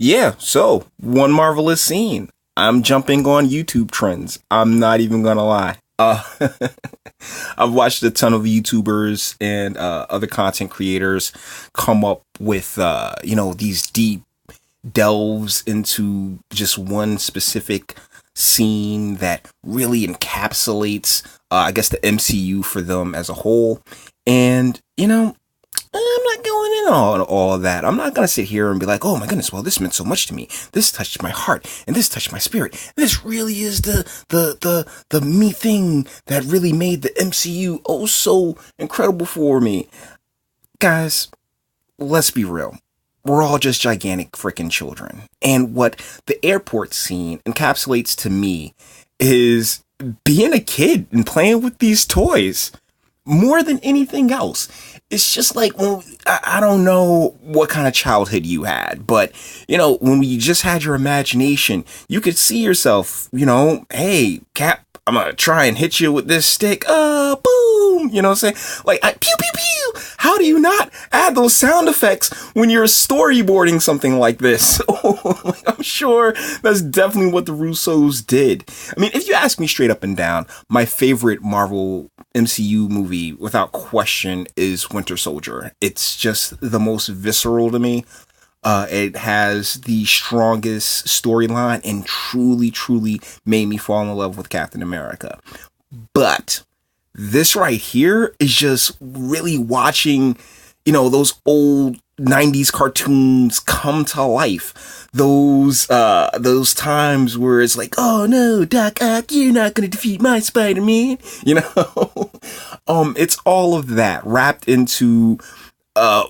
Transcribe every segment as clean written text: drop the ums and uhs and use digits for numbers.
Yeah, so one marvelous scene. I'm jumping on YouTube trends. I'm not even gonna lie. I've watched a ton of YouTubers and other content creators come up with these deep delves into just one specific scene that really encapsulates, I guess, the MCU for them as a whole. And I'm not going in on all of that. I'm not going to sit here and be like, oh my goodness, well, this meant so much to me. This touched my heart and this touched my spirit. This really is the me thing that really made the MCU oh so incredible for me. Guys, let's be real. We're all just gigantic freaking children. And what the airport scene encapsulates to me is being a kid and playing with these toys more than anything else. It's just like, well, I don't know what kind of childhood you had, but, when you just had your imagination, you could see yourself, hey, Cap, I'm going to try and hit you with this stick. Boom. You know what I'm saying? Like, pew, pew, pew. How do you not add those sound effects when you're storyboarding something like this? I'm sure that's definitely what the Russos did. I mean, if you ask me straight up and down, my favorite Marvel MCU movie, without question, is Winter Soldier. It's just the most visceral to me. It has the strongest storyline and truly, truly made me fall in love with Captain America. But this right here is just really watching, those old 90s cartoons come to life. Those times where it's like, oh no, Doc Ock, you're not gonna defeat my Spider-Man. It's all of that wrapped into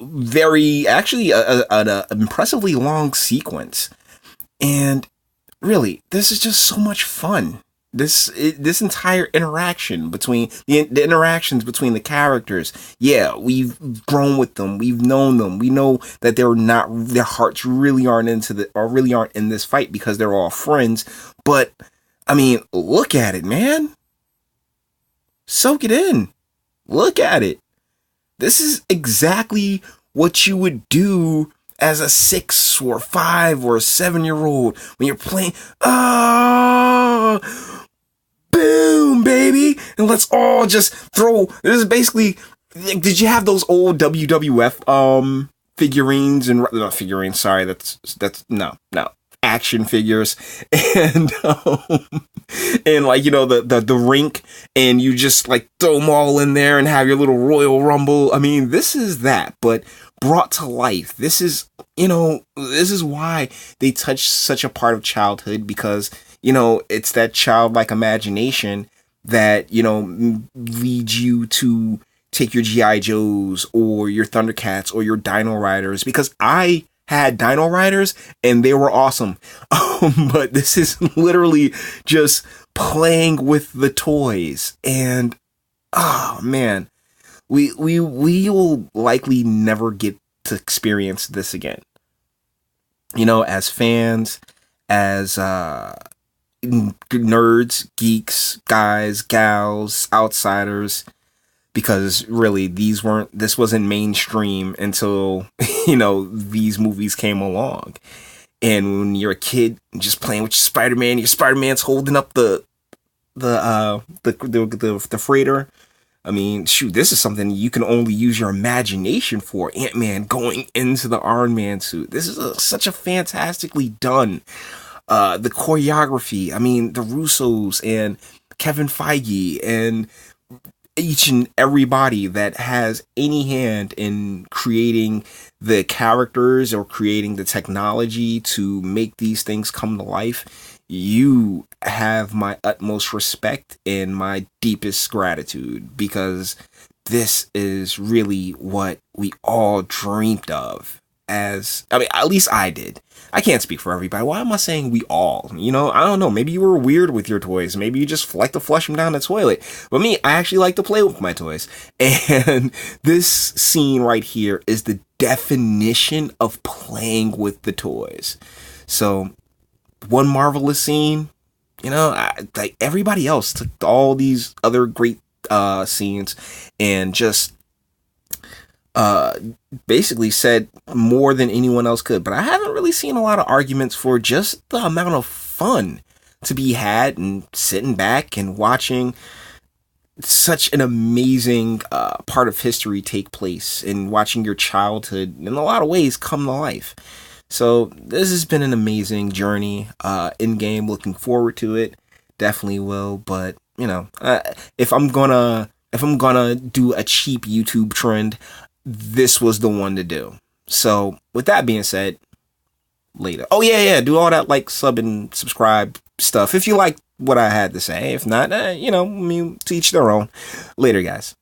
very actually an impressively long sequence. And really, this is just so much fun. This entire interaction between the interactions between the characters. Yeah, we've grown with them. We've known them. We know that their hearts really aren't in this fight because they're all friends. But I mean, look at it, man. Soak it in. Look at it. This is exactly what you would do as a 6 or 5 or 7-year-old when you're playing. Boom, baby. And let's all just throw. This is basically. Did you have those old WWF figurines and not figurines? Sorry, that's no action figures and like the rink, and you just like throw them all in there and have your little Royal Rumble. I mean, this is that, but brought to life. This is why they touch such a part of childhood, because it's that childlike imagination that leads you to take your G.I. Joes or your Thundercats or your Dino Riders, because I had Dino Riders and they were awesome. But this is literally just playing with the toys, and oh man, we will likely never get to experience this again. As fans, as nerds, geeks, guys, gals, outsiders, because really this wasn't mainstream until these movies came along. And when you're a kid just playing with your Spider-Man, your Spider-Man's holding up the freighter. I mean, shoot, this is something you can only use your imagination for. Ant-Man going into the Iron Man suit. This is such a fantastically done. The choreography, I mean, the Russos and Kevin Feige and each and everybody that has any hand in creating the characters or creating the technology to make these things come to life, you have my utmost respect and my deepest gratitude, because this is really what we all dreamed of. At least I did. I can't speak for everybody. Why am I saying we all? I don't know. Maybe you were weird with your toys. Maybe you just like to flush them down the toilet. But me, I actually like to play with my toys. And this scene right here is the definition of playing with the toys. So, one marvelous scene. Like everybody else took all these other great scenes and just uh, basically said more than anyone else could. But I haven't really seen a lot of arguments for just the amount of fun to be had and sitting back and watching such an amazing part of history take place and watching your childhood in a lot of ways come to life. So this has been an amazing journey in game. Looking forward to it. Definitely will. But you know, if I'm gonna do a cheap YouTube trend, this was the one to do. So with that being said, later. Oh yeah, do all that like sub and subscribe stuff if you like what I had to say. If not, I mean, to each their own. Later, guys.